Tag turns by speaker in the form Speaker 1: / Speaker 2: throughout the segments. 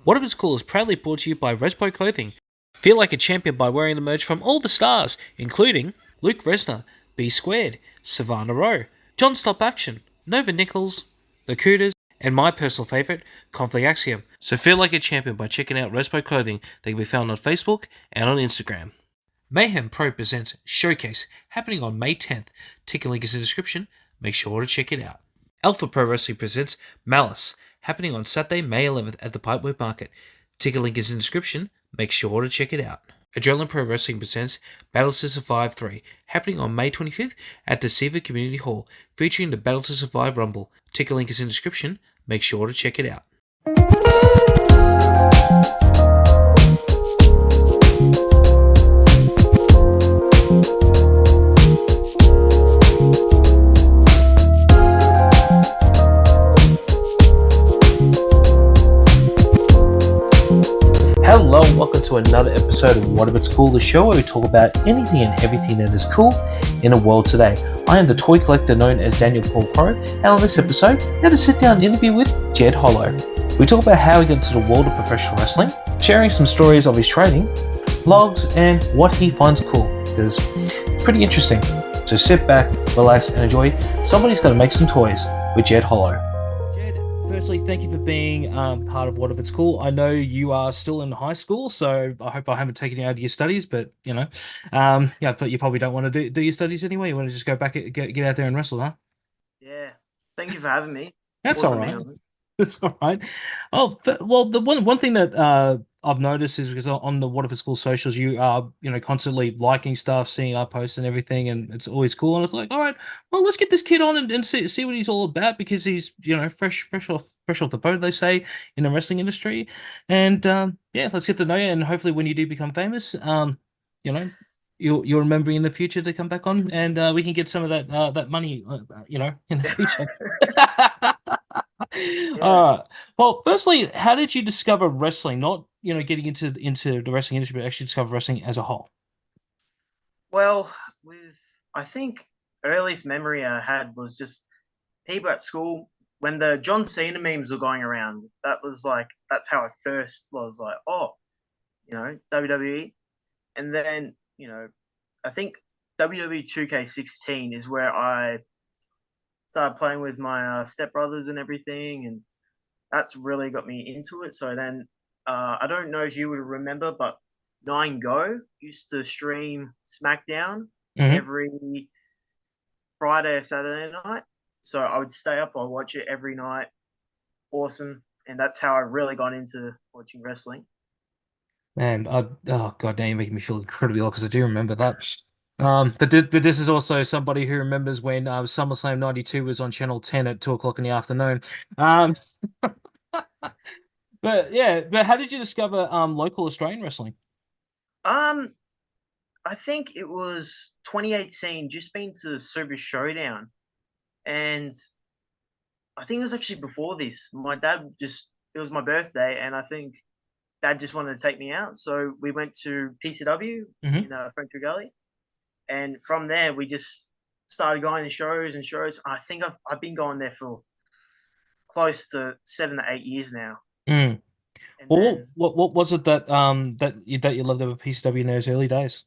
Speaker 1: What If It's Cool is proudly brought to you by Respo Clothing. Feel like a champion by wearing the merch from all the stars, including Luke Resner, B Squared, Savannah Rowe, John Stop Action, Nova Nichols, The Cooters, and my personal favourite, Conflict Axiom. So feel like a champion by checking out Respo Clothing. They can be found on Facebook and on Instagram. Mayhem Pro presents Showcase, happening on May 10th. Ticket link is in the description. Make sure to check it out. Alpha Pro Wrestling presents Malice, happening on Saturday, May 11th at the Pipeworks Market. Ticket link is in the description. Make sure to check it out. Adrenaline Pro Wrestling presents Battle to Survive 3, happening on May 25th at the Seaford Community Hall, featuring the Battle to Survive Rumble. Ticket link is in the description. Make sure to check it out. Hello and welcome to another episode of What If It's Cool, the show where we talk about anything and everything that is cool in the world today. I am the toy collector known as Daniel Paul Pro, and on this episode, we have a sit-down interview with Jed Hollow. We talk about how he got into the world of professional wrestling, sharing some stories of his training, vlogs, and what he finds cool, because it's pretty interesting. So sit back, relax, and enjoy Somebody's Gotta Make Some Toys with Jed Hollow. Firstly, thank you for being part of What If It's Cool. I know you are still in high school, so I hope I haven't taken you out of your studies, but, but you probably don't want to do your studies anyway. You want to just go back, get out there and wrestle, huh?
Speaker 2: Yeah. Thank you for having me.
Speaker 1: That's all right. That's all right. Oh, well, the one thing that I've noticed is because on the What If It's Cool socials, you are, constantly liking stuff, seeing our posts and everything, and it's always cool. And it's like, all right, well, let's get this kid on and see what he's all about, because he's, fresh off the boat, they say, in the wrestling industry. And let's get to know you. And hopefully, when you do become famous, you'll remember in the future to come back on, and we can get some of that money, in the future.
Speaker 2: Yeah.
Speaker 1: Well, firstly, how did you discover wrestling? Not, getting into the wrestling industry, but actually discover wrestling as a whole.
Speaker 2: Well, I think earliest memory I had was just people at school when the John Cena memes were going around. That's how I first was like, oh, WWE. And then, I think WWE 2K16 is where I started playing with my stepbrothers and everything, and that's really got me into it. So then, I don't know if you would remember, but 9Go used to stream SmackDown every Friday or Saturday night. So I would stay up, I'd watch it every night. Awesome. And that's how I really got into watching wrestling.
Speaker 1: Man, oh god damn, you're making me feel incredibly old, because I do remember that. But this is also somebody who remembers when SummerSlam '92 was on Channel 10 at 2 o'clock in the afternoon. But how did you discover local Australian wrestling?
Speaker 2: I think it was 2018. Just been to Super Showdown, and I think it was actually before this. It was my birthday, and I think Dad just wanted to take me out, so we went to PCW in French Gully. And from there, we just started going to shows and shows. I think I've been going there for close to 7 to 8 years now.
Speaker 1: Mm. Well, what was it that you loved about PCW in those early days?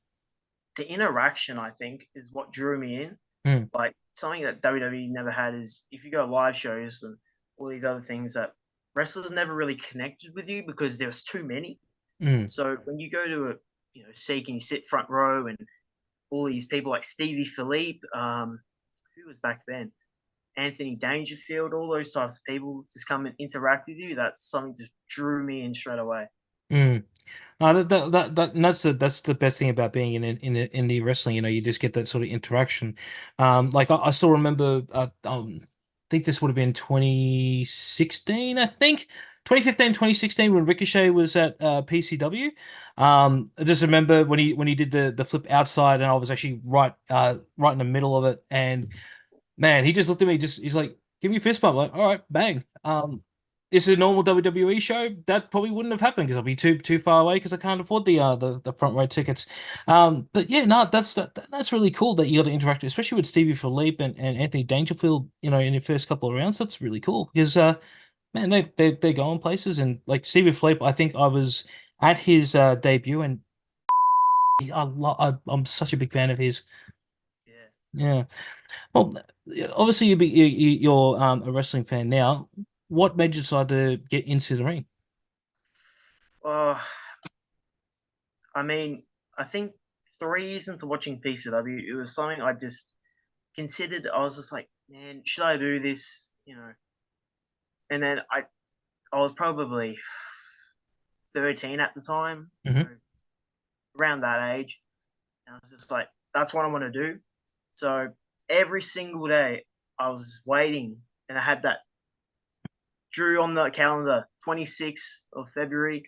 Speaker 2: The interaction, I think, is what drew me in. Like, something that WWE never had is if you go live shows and all these other things, that wrestlers never really connected with you because there was too many. So when you go to Seek and you sit front row and all these people like Stevie Philippe, who was back then, Anthony Dangerfield, all those types of people just come and interact with you. That's something that just drew me in straight away.
Speaker 1: That's the best thing about being in indie wrestling. You just get that sort of interaction. Like I still remember. I think this would have been 2016. I think 2015, 2016 when Ricochet was at PCW. I just remember when he did the flip outside, and I was actually right in the middle of it, and man, he just looked at me. He's like, "Give me a fist bump." I'm like, all right, bang. This is a normal WWE show. That probably wouldn't have happened because I'll be too far away because I can't afford the front row tickets. But yeah, no, that's really cool that you got to interact, especially with Stevie Philippe and Anthony Dangerfield. In the first couple of rounds, that's really cool because Man, they're going places, and like Stevie Fleep, I think I was at his debut, and I'm such a big fan of his.
Speaker 2: Yeah.
Speaker 1: Yeah. Well, obviously you're a wrestling fan now. What made you decide to get into the ring?
Speaker 2: Oh, I mean, I think 3 years into watching PCW, it was something I just considered. I was just like, man, should I do this? And then I was probably 13 at the time,
Speaker 1: Hmm.
Speaker 2: around that age. And I was just like, that's what I want to do. So every single day I was waiting, and I had that drew on the calendar 26th of February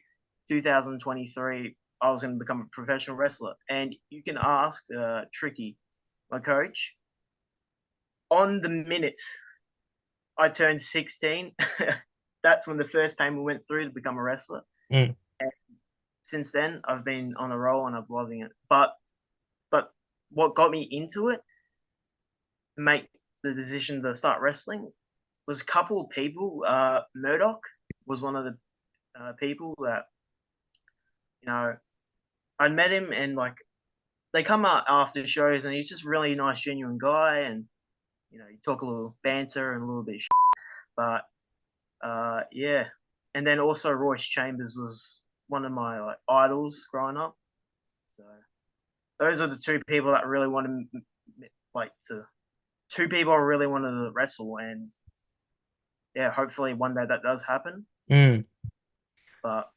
Speaker 2: 2023. I was going to become a professional wrestler. And you can ask Tricky, my coach, on the minute I turned 16, that's when the first payment went through to become a wrestler.
Speaker 1: Mm.
Speaker 2: And since then, I've been on a roll and I'm loving it. But what got me into it, to make the decision to start wrestling, was a couple of people. Murdoch was one of the people that, you know, I met him, and like they come out after shows, and he's just really nice, genuine guy, and you talk a little banter and a little bit of shit. But yeah, and then also Royce Chambers was one of my like idols growing up. So those are the two people that really wanted, like, to two people I really wanted to wrestle, and yeah, hopefully one day that does happen.
Speaker 1: Mm.
Speaker 2: But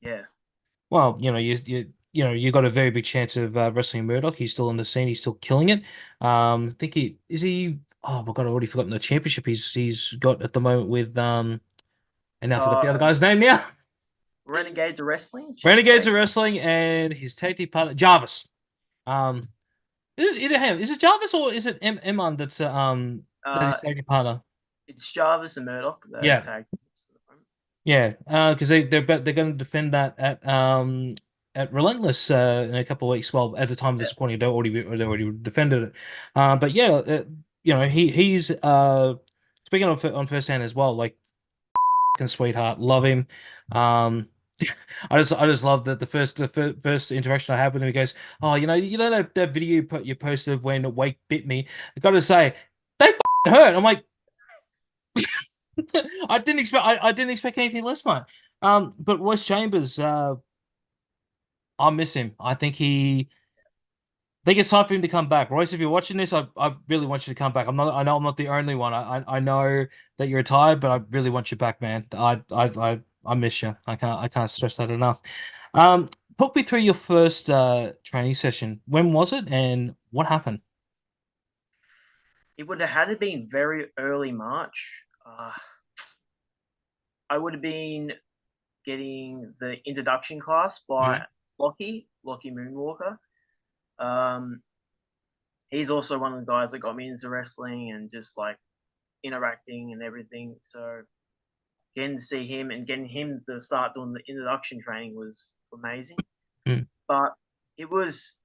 Speaker 2: yeah,
Speaker 1: Well, you got a very big chance of wrestling Murdoch. He's still on the scene. He's still killing it. I think he is he. Oh my God, I already forgotten the championship he's got at the moment with and now I forgot the other
Speaker 2: uh,
Speaker 1: guy's name now.
Speaker 2: Renegades of Wrestling,
Speaker 1: Renegades of Wrestling and his tag team partner Jarvis. Um, is it Jarvis or is it Eman that
Speaker 2: uh,
Speaker 1: his tag team partner?
Speaker 2: it's Jarvis and Murdoch, the
Speaker 1: Yeah,
Speaker 2: tag.
Speaker 1: yeah. Because they're going to defend that at Relentless in a couple of weeks. Well, at the time of
Speaker 2: Yeah.
Speaker 1: this recording, they already defended it. But yeah, he's speaking on first hand as well. Like fucking sweetheart, love him. Um, I just love that the first interaction I had with him. He goes, "Oh, that video you posted when Wake bit me. I got to say, they hurt." I'm like, I didn't expect anything less, man. But Royce Chambers, I miss him. I think it's time for him to come back. Royce, if you're watching this, I really want you to come back. I know I'm not the only one. I know that you're retired, but I really want you back, man. I miss you. I can't stress that enough. Um, talk me through your first training session. When was it, and what happened?
Speaker 2: It would have had to been very early March. I would have been getting the introduction class by
Speaker 1: Mhm.
Speaker 2: Lockie Moonwalker. Um, he's also one of the guys that got me into wrestling and just like interacting and everything. So getting to see him and getting him to start doing the introduction training was amazing.
Speaker 1: Mm.
Speaker 2: But it was,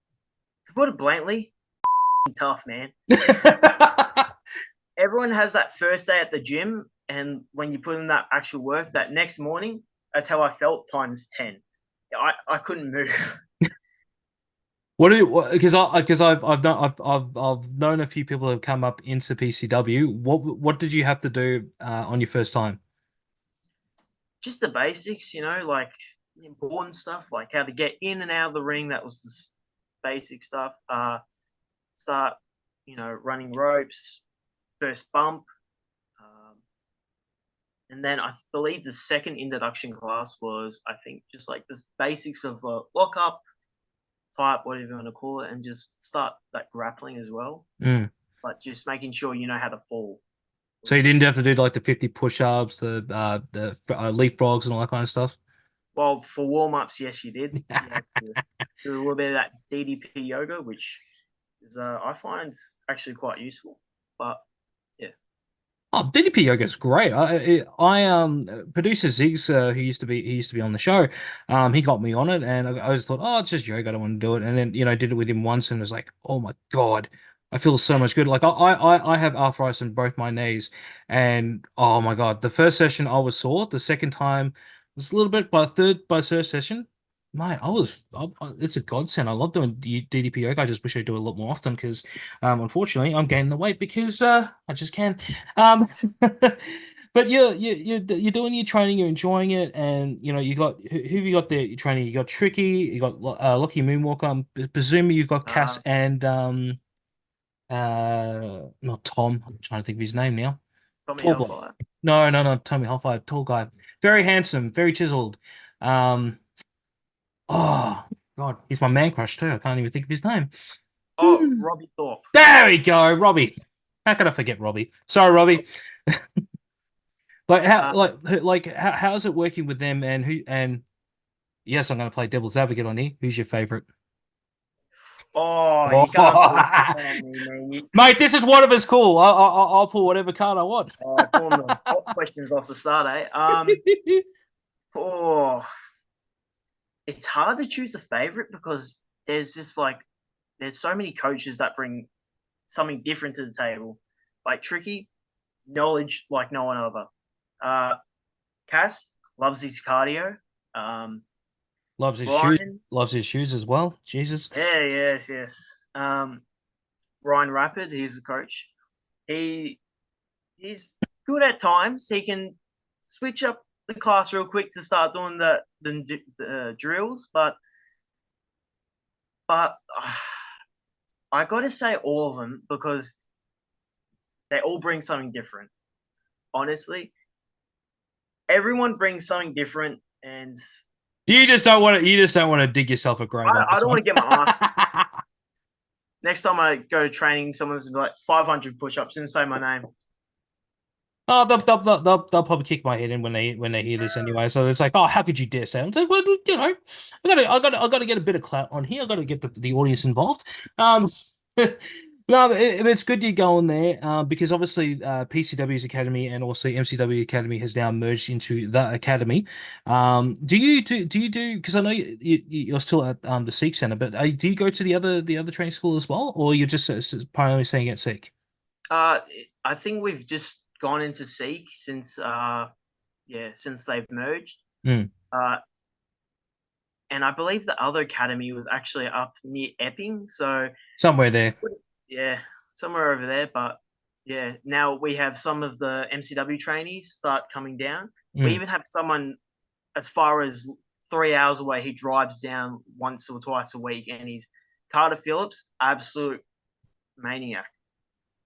Speaker 2: to put it bluntly, tough, man. Everyone has that first day at the gym, and when you put in that actual work, that next morning, that's how I felt times 10. I couldn't move.
Speaker 1: What do you, because I've known a few people who have come up into PCW. What did you have to do on your first time?
Speaker 2: Just the basics, like the important stuff, like how to get in and out of the ring. That was the basic stuff. Start, running ropes, first bump. Um, and then I believe the second introduction class was, I think, just like the basics of lock up, type, whatever you want to call it, and just start that grappling as well.
Speaker 1: Mm.
Speaker 2: But just making sure you know how to fall.
Speaker 1: So you didn't have to do like the 50 push-ups, the leapfrogs and all that kind of stuff.
Speaker 2: Well, for warm ups, yes, you did. You had to do a little bit of that DDP yoga, which is I find actually quite useful. But yeah,
Speaker 1: Oh, DDP yoga is great. Producer Ziggs, who used to be on the show, he got me on it, and I just thought, oh, it's just yoga. I don't want to do it, and then did it with him once, and was like, oh my God, I feel so much good. Like I have arthritis in both my knees, and oh my God, the first session I was sore. The second time was a little bit, by third session, mate, it's a godsend. I love doing DDP yoga. I just wish I do it a lot more often because, unfortunately, I'm gaining the weight because I just can. Um, but you're doing your training, you're enjoying it, and you know you got who have you got there? Your training, you got Tricky, you got Lucky Moonwalker. Presumably you've got Cass
Speaker 2: Uh,
Speaker 1: and not Tom. I'm trying to think of his name now.
Speaker 2: Tommy
Speaker 1: Tall bloke.
Speaker 2: Hellfire.
Speaker 1: No, Tommy Hoffa, tall guy. Very handsome, very chiseled. Um, oh God, he's my man crush too. I can't even think of his name.
Speaker 2: Oh, Robbie Thorpe.
Speaker 1: There we go, Robbie. How could I forget Robbie? Sorry, Robbie. How's it working with them and who and yes, I'm gonna play devil's advocate on here. Who's your favorite?
Speaker 2: Oh,
Speaker 1: Oh,
Speaker 2: you can't put that on me, man.
Speaker 1: mate, this is one of us cool. I'll pull whatever card I want.
Speaker 2: Pulling the hot questions off the start, eh? Oh, it's hard to choose a favorite because there's just like there's so many coaches that bring something different to the table. Like Tricky, knowledge like no one other. Uh, Cass loves his cardio. Um,
Speaker 1: Loves his shoes.
Speaker 2: Ryan,
Speaker 1: Loves his shoes as well. Jesus.
Speaker 2: yeah, yes. Ryan Rapid, he's the coach. He's good at times. He can switch up the class real quick to start doing the drills, but I got to say all of them because they all bring something different. Honestly, everyone brings something different, and
Speaker 1: You just don't want to. You just don't want to dig yourself a grave on
Speaker 2: I
Speaker 1: this
Speaker 2: don't want
Speaker 1: one.
Speaker 2: to get my ass. Next time I go to training, someone's like 500 push-ups and say my name.
Speaker 1: Oh, they'll probably kick my head in when they hear this anyway. So it's like, oh, how could you dare say? It? I'm like, well, you know, I gotta get a bit of clout on here. I gotta get the audience involved. No, it's good you're going there. Because obviously, PCW's Academy and also MCW Academy has now merged into the Academy. Do you do? Because I know you're still at the Sikh Center, but do you go to the other training school as well, or you're just primarily staying at Sikh?
Speaker 2: Uh, I think we've just gone into Seek since they've merged.
Speaker 1: Mm,
Speaker 2: Uh, and I believe the other academy was actually up near Epping. So
Speaker 1: somewhere there.
Speaker 2: yeah, somewhere over there. But yeah, now we have some of the MCW trainees start coming down. We
Speaker 1: Mm.
Speaker 2: even have someone as far as 3 hours away. He drives down once or twice a week, and he's Carter Phillips, absolute maniac.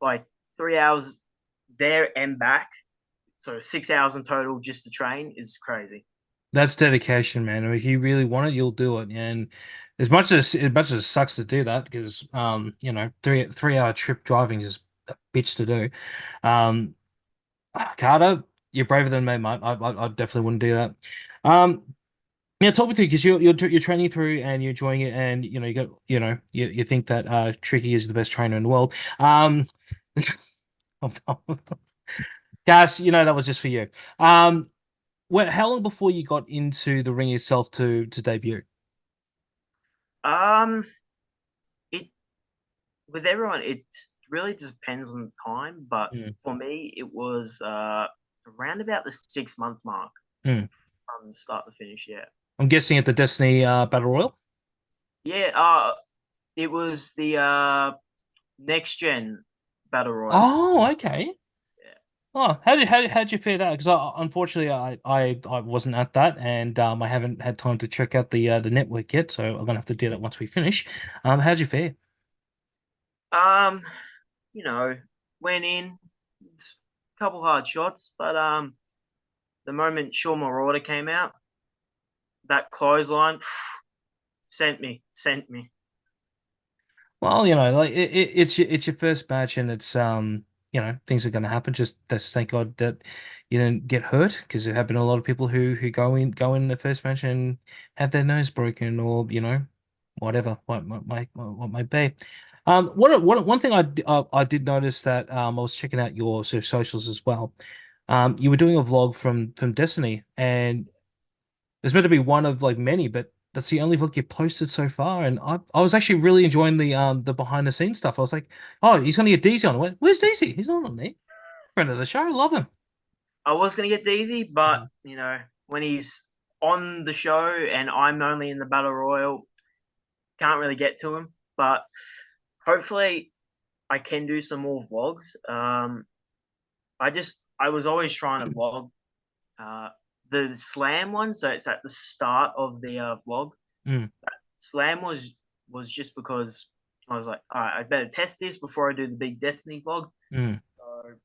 Speaker 2: Like 3 hours there and back. So 6 hours in total just to train is crazy.
Speaker 1: That's dedication, man. I mean, if you really want it, you'll do it. And as much as it sucks to do that, because you know, three hour trip driving is a bitch to do. Um, Carter, you're braver than me, mate. I definitely wouldn't do that. Um, yeah, talk me through because you're training through and you're enjoying it, and you know you think that Tricky is the best trainer in the world. Gas, you know that was just for you. How long before you got into the ring itself to debut?
Speaker 2: Um, it with everyone, it really depends on the time. But
Speaker 1: Mm.
Speaker 2: for me, it was around about the 6 month mark
Speaker 1: Mm.
Speaker 2: from start to finish. Yeah,
Speaker 1: I'm guessing at the Destiny Battle Royal.
Speaker 2: yeah. It was the next gen battle royal.
Speaker 1: Oh, okay.
Speaker 2: Yeah.
Speaker 1: Oh, how'd you fare that? Because unfortunately I wasn't at that, and I haven't had time to check out the network yet, so I'm gonna have to do that once we finish. How'd you fare?
Speaker 2: Um, you know, went in, it's a couple hard shots, but the moment Shaw Marauder came out, that clothesline sent me.
Speaker 1: Well, you know, like it's your first match, and it's you know, things are going to happen. Just thank God that you didn't get hurt, because there have been a lot of people who go in the first match and have their nose broken, or you know, whatever what might be. One thing I did notice that I was checking out your sort of socials as well. You were doing a vlog from Destiny, and it's meant to be one of like many, but that's the only vlog you posted so far, and I was actually really enjoying the behind the scenes stuff. I was like, oh, he's gonna get Deezy on. I went, where's Deezy? He's not on there. Friend of the show, love him.
Speaker 2: I was gonna get Deezy, but
Speaker 1: Mhm.
Speaker 2: when he's on the show and I'm only in the battle royal, can't really get to him. But hopefully, I can do some more vlogs. I was always trying to vlog uh, the slam one, so it's at the start of the vlog.
Speaker 1: Mm,
Speaker 2: Slam was just because I was like, all right, I better test this before I do the big Destiny vlog.
Speaker 1: mm.
Speaker 2: So,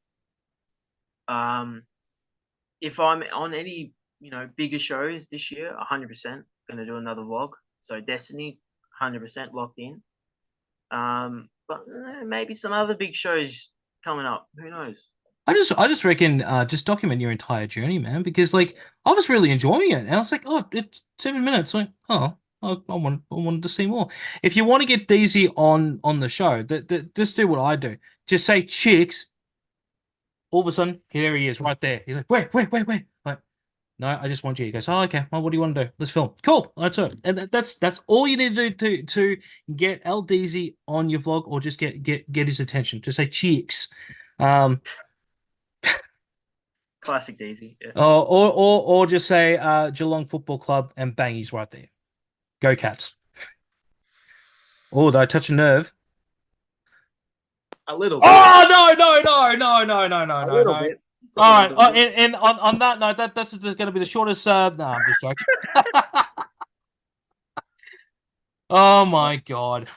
Speaker 2: if I'm on any bigger shows this year, 100% gonna do another vlog. So Destiny, 100% locked in. But maybe some other big shows coming up. Who knows?
Speaker 1: I just reckon just document your entire journey, man, because like I was really enjoying it, and I was like, oh, it's 7 minutes. Like, oh, I wanted to see more. If you want to get Deezy on the show, just do what I do. Just say chicks. All of a sudden, here he is, right there. He's like, wait. Like, no, I just want you. He goes, oh, okay. Well, what do you want to do? Let's film. Cool. That's it. And that's all you need to do to get LDZ on your vlog, or just get his attention. Just say chicks. Um,
Speaker 2: Classic Daisy. Yeah.
Speaker 1: or just say Geelong Football Club, and bang, he's right there. Go Cats. Oh, did I touch a nerve?
Speaker 2: A little bit.
Speaker 1: Oh no.
Speaker 2: A little bit. It's a
Speaker 1: All
Speaker 2: little
Speaker 1: right.
Speaker 2: bit.
Speaker 1: And on that note, that's going to be the shortest. No, I'm just joking. Oh my God.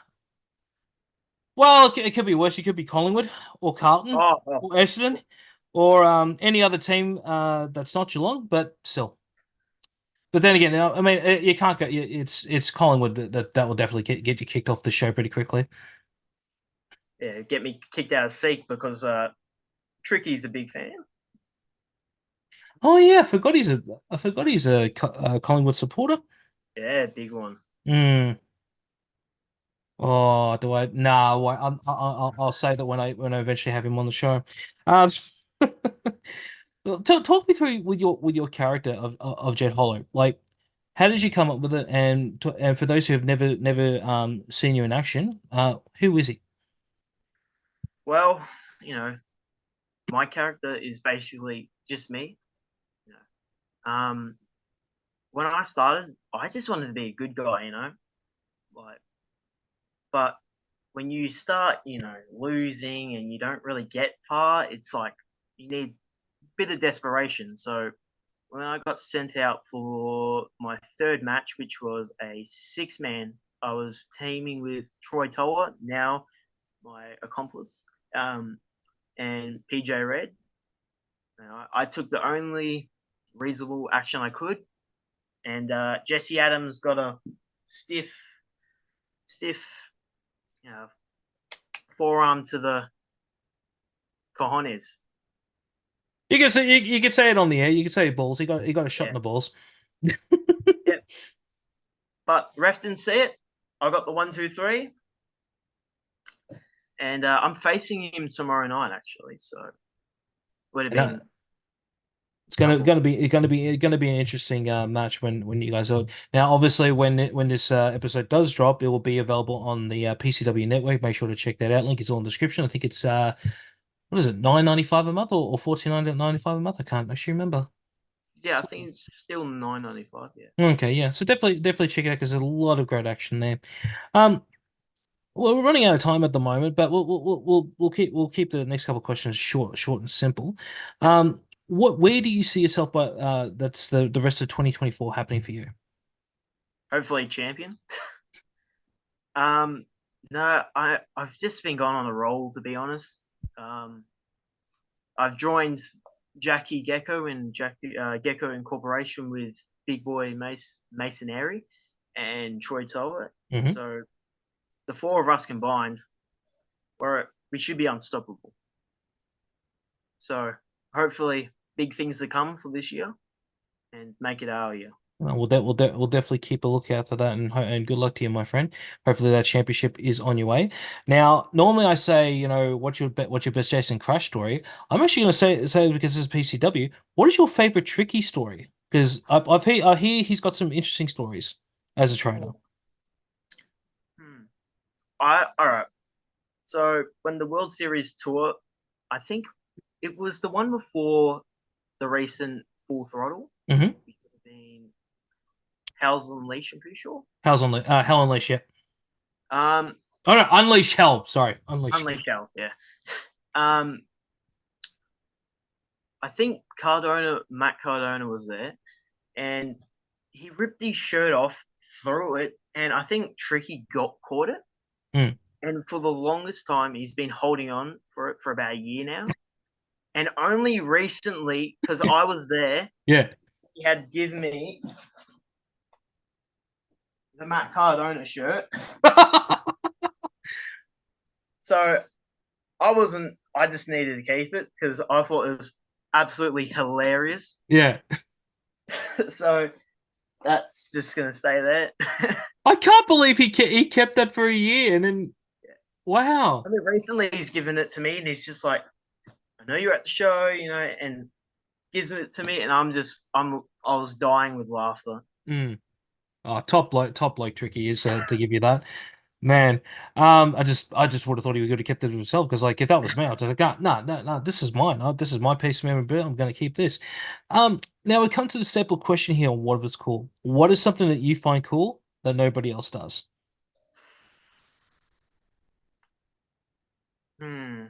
Speaker 1: Well, it could be worse. It could be Collingwood or Carlton
Speaker 2: Oh.
Speaker 1: or Essendon or any other team that's not Geelong, but still. But then again, I mean, you can't go. It's Collingwood that will definitely get you kicked off the show pretty quickly.
Speaker 2: Yeah, get me kicked out of seat because Tricky's a big fan.
Speaker 1: Oh yeah, I forgot he's a Collingwood supporter.
Speaker 2: Yeah, big one.
Speaker 1: Hmm. Oh, do I? No, I'll say that when I eventually have him on the show. Um, well, talk me through with your character of Jed Hollow. Like, how did you come up with it? And for those who have never seen you in action, who is he?
Speaker 2: Well, you know, my character is basically just me. You Um, when I started, I just wanted to be a good guy, like. But when you start, losing and you don't really get far, it's like you need a bit of desperation. So when I got sent out for my third match, which was a 6-man, I was teaming with Troy Tower, now my accomplice, and PJ Red. I took the only reasonable action I could, and Jesse Adams got a stiff, you know, forearm to the cojones.
Speaker 1: You can say it on the air. You can say balls. He got a shot in
Speaker 2: Yeah,
Speaker 1: the balls.
Speaker 2: yeah. But ref didn't see it. I got the 1-2-3, and I'm facing him tomorrow night actually. So would have
Speaker 1: And
Speaker 2: been
Speaker 1: it's
Speaker 2: a couple.
Speaker 1: gonna be an interesting match when you guys are now. Obviously, when this episode does drop, it will be available on the PCW network. Make sure to check that out. Link is all in the description. I think it's what is it, 9.95 a month or 14.95 a month? I can't actually remember.
Speaker 2: Yeah, I think it's still 9.95. Yeah.
Speaker 1: Okay, yeah. So definitely check it out because there's a lot of great action there. Um, well, we're running out of time at the moment, but we'll keep the next couple of questions short and simple. Where do you see yourself by that's the rest of 2024 happening for you?
Speaker 2: Hopefully champion. Um, no, I've just been going on a roll to be honest. I've joined Jackie Gecko and Gecko Incorporation with Big Boy Masonry and Troy Tower.
Speaker 1: Hmm.
Speaker 2: So the four of us combined, we should be unstoppable. So hopefully big things to come for this year and make it our year.
Speaker 1: We'll definitely keep a lookout for that, and good luck to you, my friend. Hopefully that championship is on your way. Now, normally I say, what's your best Jason Crash story? I'm actually going to say it because this is PCW. What is your favorite Tricky story? Because I hear he's got some interesting stories. as a trainer?
Speaker 2: Hmm. All right. So when the World Series tour, I think it was the one before the recent Full Throttle.
Speaker 1: Mm-hmm.
Speaker 2: Which would have been How's Unleashed, I'm pretty sure.
Speaker 1: Hell Unleash? Yeah.
Speaker 2: Um,
Speaker 1: Oh no, Unleash Hell. Sorry, Unleash.
Speaker 2: Unleashed Hell, yeah. Um, I think Matt Cardona was there, and he ripped his shirt off, threw it, and I think Tricky caught it.
Speaker 1: Mm.
Speaker 2: And for the longest time, he's been holding on for it for about a year now. And only recently, because I was there,
Speaker 1: Yeah.
Speaker 2: he had given me the Matt Cardona shirt. So I just needed to keep it because I thought it was absolutely hilarious.
Speaker 1: Yeah.
Speaker 2: So that's just going to stay there.
Speaker 1: I can't believe he kept that for a year, and then wow.
Speaker 2: I mean, recently he's given it to me and he's just like, I know you're at the show, and gives it to me. And I was dying with laughter.
Speaker 1: Mm. Oh, top bloke tricky is to give you that. Man, I just would have thought he would have kept it to himself because, like, if that was me, I'd have gone, no, no, no, this is mine. This is my piece of memorabilia. I'm going to keep this. Now we come to the staple question here on what is cool. What is something that you find cool that nobody else does?
Speaker 2: Hmm.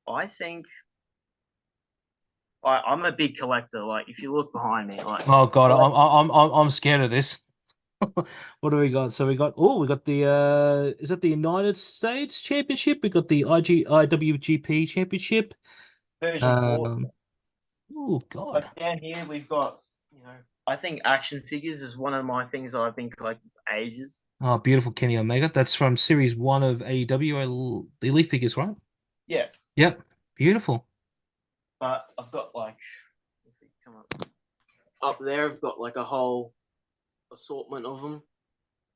Speaker 2: I think I'm a big collector. Like, if you look behind me, like,
Speaker 1: Oh God,
Speaker 2: collect.
Speaker 1: I'm scared of this. What do we got? So we got the is that the United States Championship? We got the IWGP Championship.
Speaker 2: Version 4.
Speaker 1: Um, oh God.
Speaker 2: But down here we've got, I think action figures is one of my things that I've been collecting for ages.
Speaker 1: Oh, beautiful Kenny Omega. That's from Series 1 of AEW, the Elite figures, right?
Speaker 2: Yeah,
Speaker 1: Yep. Beautiful.
Speaker 2: but I've got like, if we come up there, I've got like a whole assortment of them.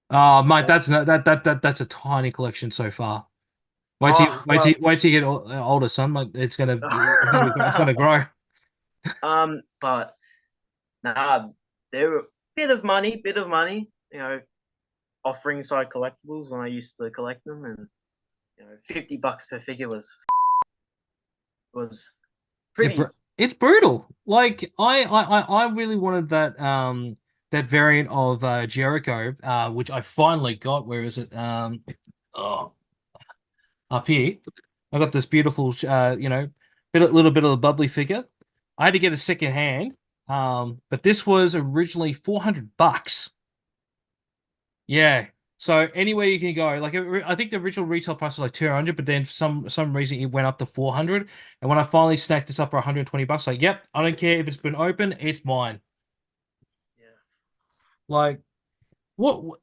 Speaker 1: Oh, mate, that's no, that's a tiny collection so far.
Speaker 2: Oh well,
Speaker 1: Wait till you get older, son. Like it's gonna grow.
Speaker 2: but nah, they're a bit of money. Offering side collectibles when I used to collect them, and $50 per figure was pretty.
Speaker 1: It's brutal. Like I really wanted that variant of Jericho, which I finally got. Where is it? Oh, up here. I got this beautiful, little bit of a bubbly figure. I had to get a second hand, but this was originally $400. Yeah. So anywhere you can go, like I think the original retail price was like 200, but then for some reason it went up to 400. And when I finally snacked this up for $120, like, yep, I don't care if it's been open, it's mine.
Speaker 2: Yeah.
Speaker 1: Like what?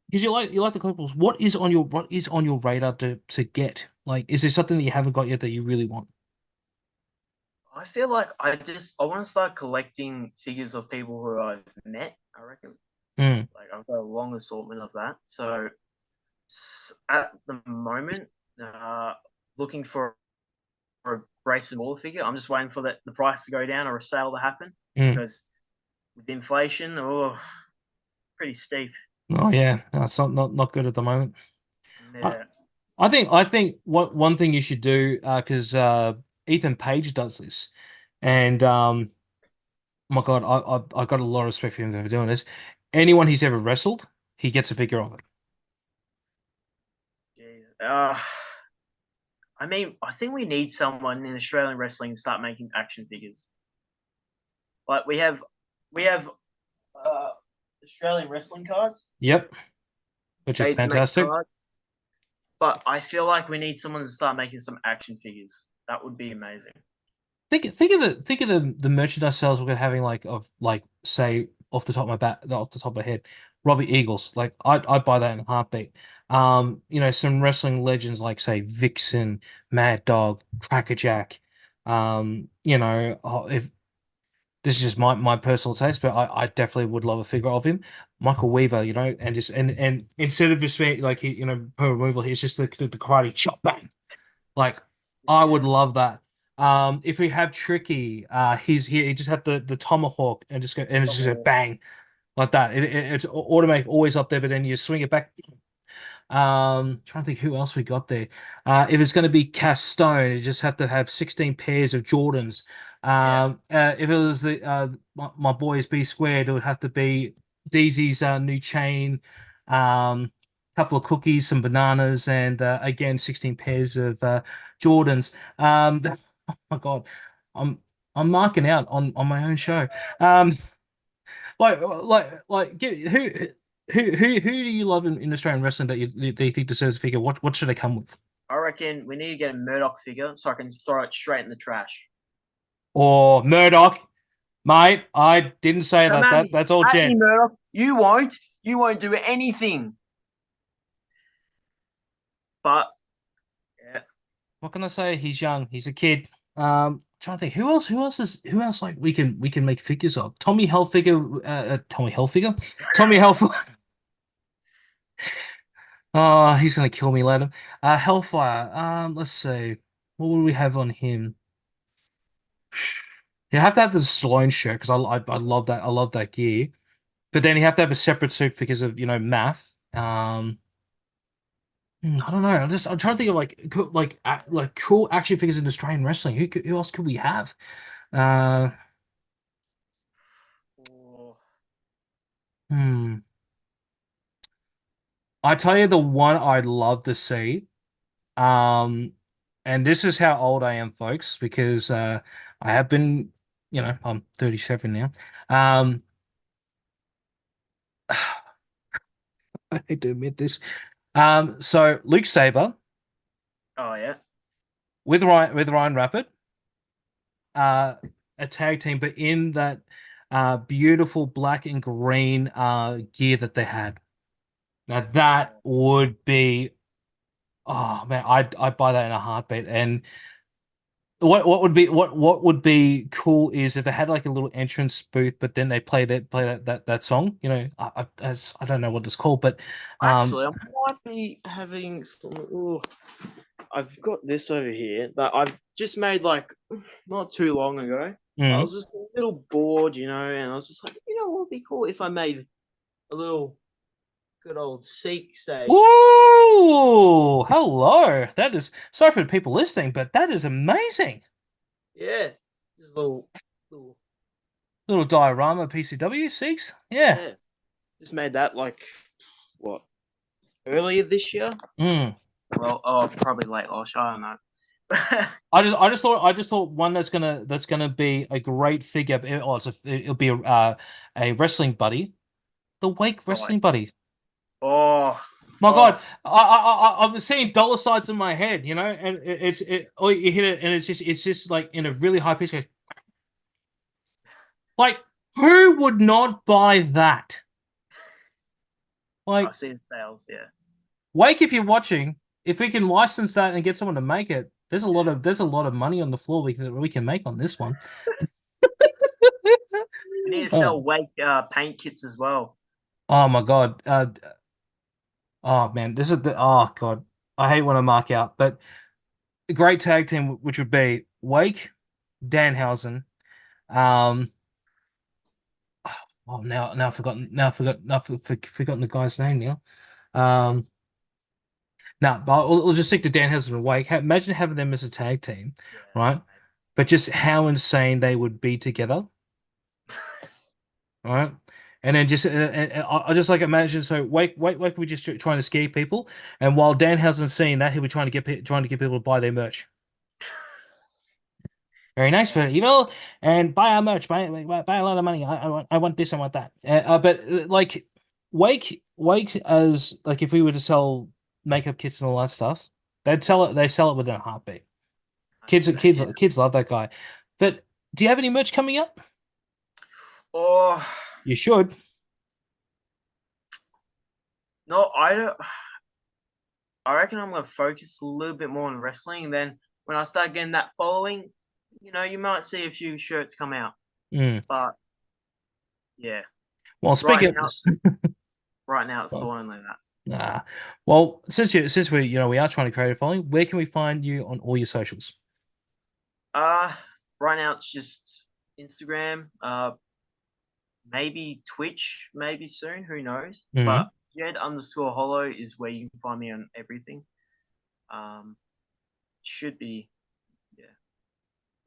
Speaker 1: Because you like the collectibles. What is on your radar to get? Like, is there something that you haven't got yet that you really want?
Speaker 2: I feel like I want to start collecting figures of people who I've met. I reckon
Speaker 1: Mm,
Speaker 2: like I've got a long assortment of that. So at the moment, looking for a brace and Waller figure. I'm just waiting for the price to go down or a sale to happen
Speaker 1: mm.
Speaker 2: because with inflation, pretty steep.
Speaker 1: Oh yeah, no, it's not good at the moment. I,
Speaker 2: Yeah.
Speaker 1: I think what one thing you should do because Ethan Page does this, and my God, I got a lot of respect for him for doing this. Anyone he's ever wrestled, he gets a figure of it.
Speaker 2: Jeez. I mean, I think we need someone in Australian wrestling to start making action figures. Like we have uh, Australian wrestling cards,
Speaker 1: Yep, which are
Speaker 2: made to make
Speaker 1: fantastic.
Speaker 2: cards, but I feel like we need someone to start making some action figures. That would be amazing.
Speaker 1: Think of the merchandise sales we're having like say off the top of off the top of my head, Robbie Eagles. Like I'd buy that in a heartbeat. Some wrestling legends like say Vixen, Mad Dog, Crackerjack. If this is just my personal taste, but I definitely would love a figure of him. Michael Weaver, and instead of just being like per removal, he's just the karate chop bang. Like, I would
Speaker 2: Yeah.
Speaker 1: love that. If we have Tricky, he's here. He just had the tomahawk and just go and it's just a bang. like that. It's automatic, always up there, but then you swing it back. Trying to think who else we got there. If it's going to be cast stone, you just have to have 16 pairs of Jordans.
Speaker 2: Yeah.
Speaker 1: If it was the my boys B squared, it would have to be DZ's new chain, couple of cookies, some bananas, and again 16 pairs of Jordans. Oh my God, I'm I'm marking out on my own show. Um, who do you love in Australian wrestling that you think deserves a figure? What should they come with?
Speaker 2: I reckon we need to get a Murdoch figure so I can throw it straight in the trash.
Speaker 1: Or Murdoch, mate? I didn't say
Speaker 2: Come
Speaker 1: that.
Speaker 2: at me.
Speaker 1: That's all
Speaker 2: At me,
Speaker 1: Jed.
Speaker 2: Murdoch. You won't. You won't do anything. But yeah.
Speaker 1: What can I say? He's young. He's a kid. Trying to think who else like we can make figures of. Tommy Hilfiger, Tommy Hilfiger, Tommy Hilfiger. Oh, he's gonna kill me later. Hellfire. Let's see. What would we have on him? You have to have the Sloan shirt because I love that. I love that gear. But then you have to have a separate suit because of, math. I don't know. I'm trying to think of like cool action figures in Australian wrestling. Who else could we have? Uh,
Speaker 2: Oh,
Speaker 1: hmm. I tell you the one I'd love to see. Um, and this is how old I am, folks, because I have been, I'm 37 now. Um, I hate to admit this. So Luke Saber
Speaker 2: oh yeah.
Speaker 1: with Ryan Rapid, uh, a tag team, but in that beautiful black and green gear that they had. Now that
Speaker 2: Oh,
Speaker 1: would be, oh man, I'd buy that in a heartbeat. And what would be cool is if they had like a little entrance booth, but then they play that song. I don't know what it's called, but um,
Speaker 2: actually, I might be having some. Oh, I've got this over here that I've just made like not too long ago. I
Speaker 1: mm.
Speaker 2: was just a little bored, and I was just like, what would be cool if I made a little good old seek station.
Speaker 1: Woo! Hello. That is sorry for the people listening, but that is amazing.
Speaker 2: Yeah, just a little,
Speaker 1: Little diorama PCW six. Yeah.
Speaker 2: yeah. Just made that like what earlier this year.
Speaker 1: Mm.
Speaker 2: Well, probably late last year. I don't know.
Speaker 1: I just thought one that's gonna be a great figure. It'll be a wrestling buddy, the Wake
Speaker 2: Right.
Speaker 1: wrestling buddy.
Speaker 2: Oh,
Speaker 1: My God,
Speaker 2: oh,
Speaker 1: I'm seeing dollar signs in my head, and or you hit it, and it's just like in a really high pitch. Like, who would not buy that?
Speaker 2: I
Speaker 1: Like,
Speaker 2: see the sales. Yeah,
Speaker 1: Wake, if you're watching, if we can license that and get someone to make it, there's a lot of money on the floor we can make on this one.
Speaker 2: we need to
Speaker 1: Oh,
Speaker 2: sell Wake paint kits as well.
Speaker 1: oh my God. Oh man, oh God. I hate when I mark out, but a great tag team, which would be Wake, Danhausen. Um, oh now I've forgotten forgotten the guy's name now. Um, now but we'll just stick to Danhausen and Wake. Imagine having them as a tag team,
Speaker 2: Yeah,
Speaker 1: right? But just how insane they would be together, right? And then and I just like imagine so Wake would just trying to scare people, and while Danhausen's seeing that, he'll be trying to get people to buy their merch. Very nice for and buy our merch, buy a lot of money. I want this, I want that. But like Wake as like if we were to sell makeup kits and all that stuff, they sell it within a heartbeat. Kids
Speaker 2: 100%.
Speaker 1: kids
Speaker 2: Yeah.
Speaker 1: kids love that guy. But do you have any merch coming up?
Speaker 2: Oh
Speaker 1: You should.
Speaker 2: no, I don't. I reckon I'm gonna focus a little bit more on wrestling. And then when I start getting that following, you might see a few shirts come out.
Speaker 1: Mm.
Speaker 2: But yeah,
Speaker 1: Well,
Speaker 2: right
Speaker 1: speaking of,
Speaker 2: now, it's all only that.
Speaker 1: nah. Well, since we are trying to create a following, where can we find you on all your socials?
Speaker 2: Uh right now it's just Instagram, maybe Twitch, maybe soon. Who knows?
Speaker 1: Mhm.
Speaker 2: But Jed_Hollow is where you can find me on everything. Should be, yeah,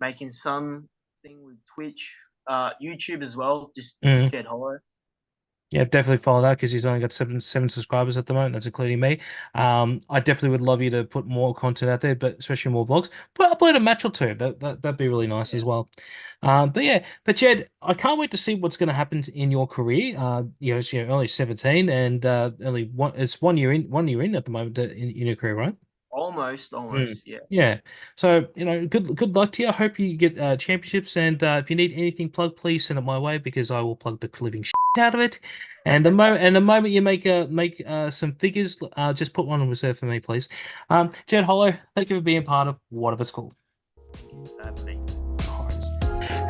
Speaker 2: making something with Twitch, YouTube as well. Just
Speaker 1: Mhm.
Speaker 2: Jed Hollow.
Speaker 1: Yeah, definitely follow that because he's only got seven subscribers at the moment. That's including me. I definitely would love you to put more content out there, but especially more vlogs. Upload a match or two. That'd be really nice
Speaker 2: Yeah,
Speaker 1: as well. But yeah, but Jed, I can't wait to see what's going to happen in your career. You're only 17 and only one. It's 1 year in. 1 year in at the moment in your career, right?
Speaker 2: almost. Yeah,
Speaker 1: Yeah. So, good luck to you. I hope you get championships, and if you need anything plugged, please send it my way because I will plug the living shit out of it. And the moment you make some figures, just put one on reserve for me, please. Jed Hollow, thank you for being part of What If It's Cool.
Speaker 2: thank you for having me.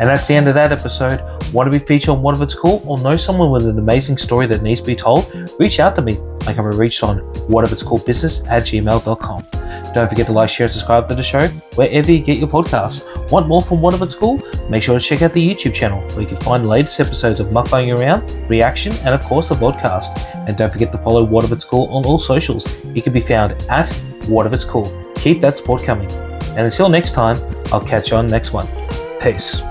Speaker 1: And that's the end of that episode. Want to be featured on What If It's Cool or know someone with an amazing story that needs to be told? Reach out to me. I can be reached on whatifitscoolbusiness@gmail.com. Don't forget to like, share, and subscribe to the show wherever you get your podcasts. Want more from What If It's Cool? Make sure to check out the YouTube channel where you can find the latest episodes of Mukbang Around, Reaction, and of course the podcast. And don't forget to follow What If It's Cool on all socials. It can be found at What If It's Cool. Keep that support coming. And until next time, I'll catch you on the next one. Peace.